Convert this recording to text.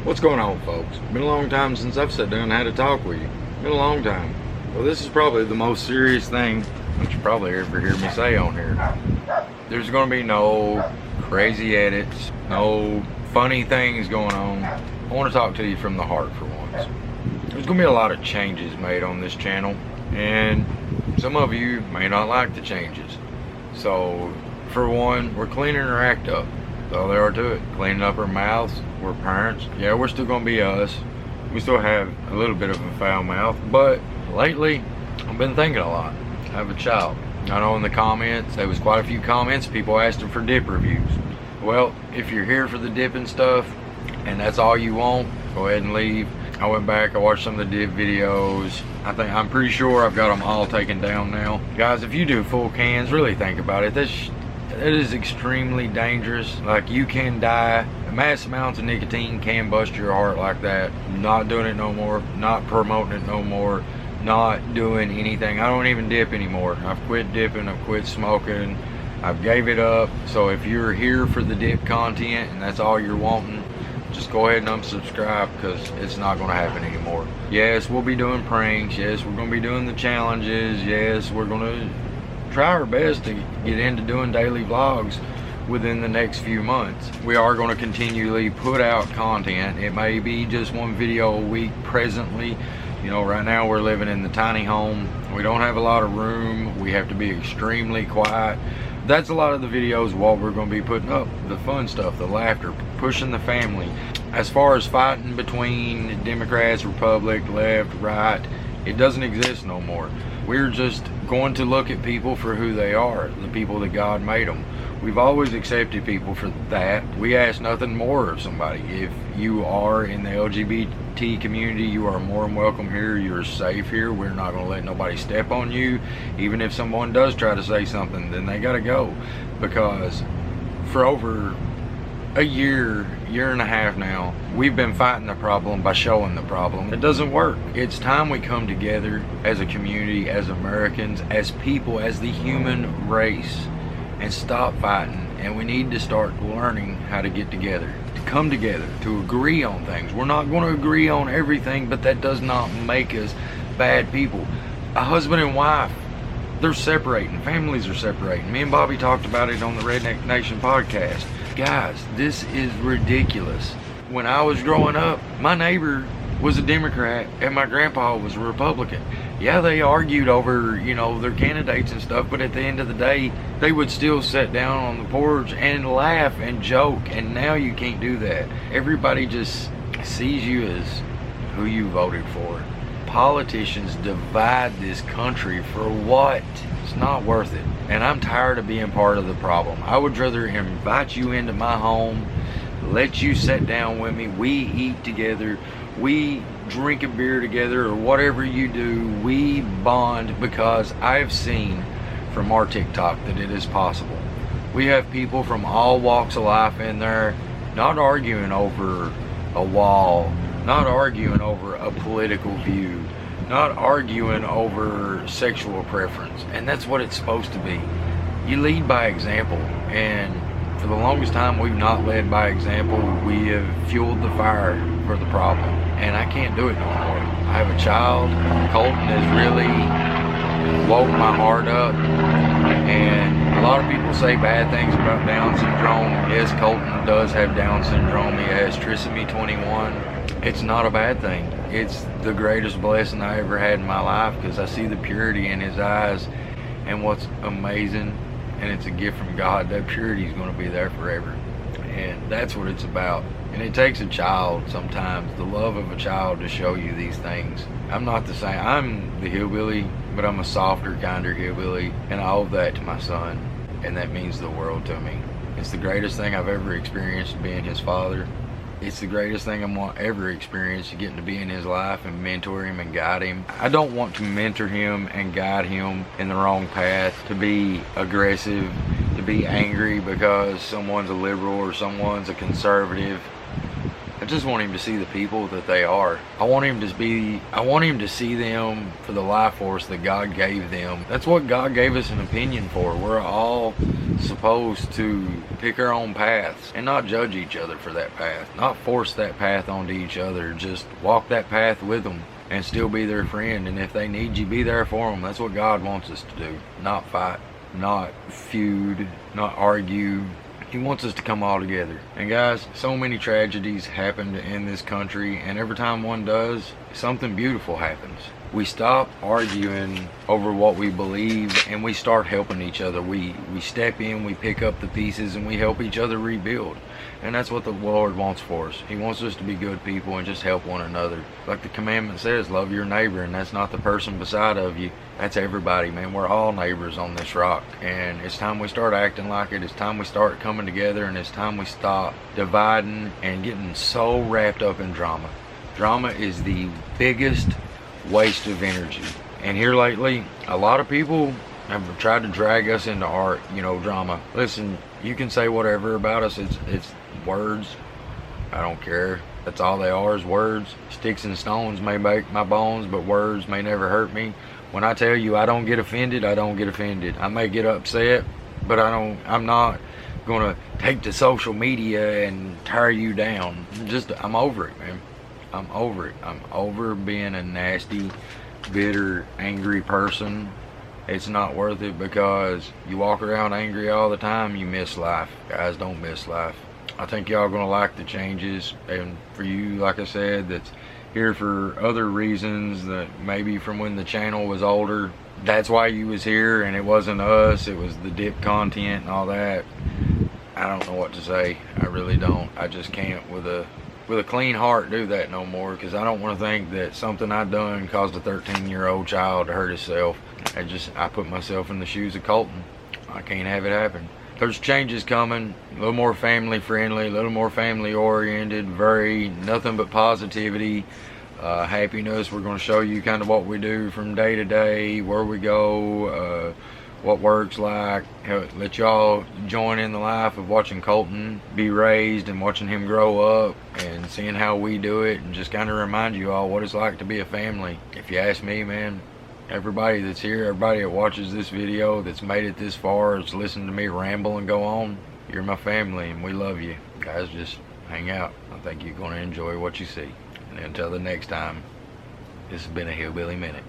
What's going on, folks? Been a long time since I've sat down and had a talk with you. Been a long time. Well, this is probably the most serious thing that you probably ever hear me say on here. There's going to be no crazy edits, no funny things going on. I want to talk to you from the heart for once. There's going to be a lot of changes made on this channel, and some of you may not like the changes. So, for one, we're cleaning our act up. That's all there are to it. Cleaning up our mouths. We're parents. Yeah, we're still gonna be us. We still have a little bit of a foul mouth, but lately I've been thinking a lot. I have a child. I know in the comments, there was quite a few comments, people asking for dip reviews. Well, if you're here for the dipping stuff and that's all you want, go ahead and leave. I went back, I watched some of the dip videos. I'm pretty sure I've got them all taken down now. Guys, if you do full cans, really think about it. It is extremely dangerous. Like, you can die. Mass amounts of nicotine can bust your heart like that. Not doing it no more. Not promoting it no more. Not doing anything. I don't even dip anymore. I've quit dipping. I've quit smoking. I've gave it up. So if you're here for the dip content and that's all you're wanting, just go ahead and unsubscribe, because it's not going to happen anymore. Yes, we'll be doing pranks. Yes, we're going to be doing the challenges. Yes, we're going to try our best to get into doing daily vlogs within the next few months. We are going to continually put out content. It may be just one video a week presently. You know, right now we're living in the tiny home. We don't have a lot of room. We have to be extremely quiet. That's a lot of the videos, what we're going to be putting up. The fun stuff, the laughter, pushing the family. As far as fighting between Democrats, Republic, left, right, it doesn't exist no more. We're just going to look at people for who they are, the people that God made them. We've always accepted people for that. We ask nothing more of somebody. If you are in the LGBT community, you are more than welcome here. You're safe here. We're not going to let nobody step on you. Even if someone does try to say something, then they got to go. Because for over a year and a half now, we've been fighting the problem by showing the problem. It doesn't work. It's time we come together as a community, as Americans, as people, as the human race, and stop fighting. And we need to start learning how to get together, to come together, to agree on things. We're not going to agree on everything, but that does not make us bad people. A husband and wife, they're separating. Families are separating. Me and Bobby talked about it on the Redneck Nation podcast. Guys, this is ridiculous. When I was growing up, my neighbor was a Democrat and my grandpa was a Republican. Yeah, they argued over, you know, their candidates and stuff, but at the end of the day, they would still sit down on the porch and laugh and joke, and now you can't do that. Everybody just sees you as who you voted for. Politicians divide this country for what? It's not worth it. And I'm tired of being part of the problem. I would rather invite you into my home, let you sit down with me, we eat together, we drink a beer together, or whatever you do, we bond, because I've seen from our TikTok that it is possible. We have people from all walks of life in there, not arguing over a wall, not arguing over a political view, not arguing over sexual preference. And that's what it's supposed to be. You lead by example, and for the longest time we've not led by example. We have fueled the fire for the problem, and I can't do it no more. I have a child. Colton has really woke my heart up, and a lot of people say bad things about Down syndrome. Yes, Colton does have Down syndrome. He has trisomy 21. It's not a bad thing. It's the greatest blessing I ever had in my life, because I see the purity in his eyes, and what's amazing, and it's a gift from God, that purity is going to be there forever. And that's what it's about. And it takes a child sometimes, the love of a child, to show you these things. I'm not the same. I'm the hillbilly, but I'm a softer, kinder hillbilly, and I owe that to my son, and that means the world to me. It's the greatest thing I've ever experienced, being his father. It's the greatest thing I'm ever experienced, getting to be in his life and mentor him and guide him. I don't want to mentor him and guide him in the wrong path, to be aggressive, to be angry because someone's a liberal or someone's a conservative. I just want him to see the people that they are. I want him to see them for the life force that God gave them. That's what God gave us an opinion for. We're all supposed to pick our own paths and not judge each other for that path. Not force that path onto each other. Just walk that path with them and still be their friend. And if they need you, be there for them. That's what God wants us to do. Not fight, not feud, not argue. He wants us to come all together. And guys, so many tragedies happened in this country, and every time one does, something beautiful happens. We stop arguing over what we believe and we start helping each other. We step in, we pick up the pieces, and we help each other rebuild. And that's what the Lord wants for us. He wants us to be good people and just help one another. Like the commandment says, love your neighbor, and that's not the person beside of you. That's everybody, man. We're all neighbors on this rock, and it's time we start acting like it. It's time we start coming together, and it's time we stop dividing and getting so wrapped up in drama. Drama is the biggest waste of energy. And here lately, a lot of people have tried to drag us into art, drama. Listen, you can say whatever about us. It's words. I don't care. That's all they are, is words. Sticks and stones may break my bones, but words may never hurt me. When I tell you I don't get offended, I don't get offended. I may get upset, but I'm not gonna take to social media and tear you down. I'm over it, man. I'm over it. I'm over being a nasty, bitter, angry person. It's not worth it, because you walk around angry all the time, you miss life. Guys, don't miss life. I think y'all gonna like the changes, and for you, like I said, that's here for other reasons, that maybe from when the channel was older, that's why you was here, and it wasn't us, it was the dip content and all that. I don't know what to say. I really don't. I just can't with a clean heart do that no more, because I don't want to think that something I done caused a 13-year-old child to hurt himself. I put myself in the shoes of Colton. I can't have it happen. There's changes coming, a little more family friendly, a little more family oriented, nothing but positivity, happiness. We're going to show you kind of what we do from day to day, where we go, what works like, let y'all join in the life of watching Colton be raised and watching him grow up and seeing how we do it, and just kind of remind you all what it's like to be a family. If you ask me, man, everybody that's here, everybody that watches this video, that's made it this far, that's listened to me ramble and go on, you're my family, and we love you. Guys, just hang out. I think you're going to enjoy what you see. And until the next time, this has been a Hillbilly Minute.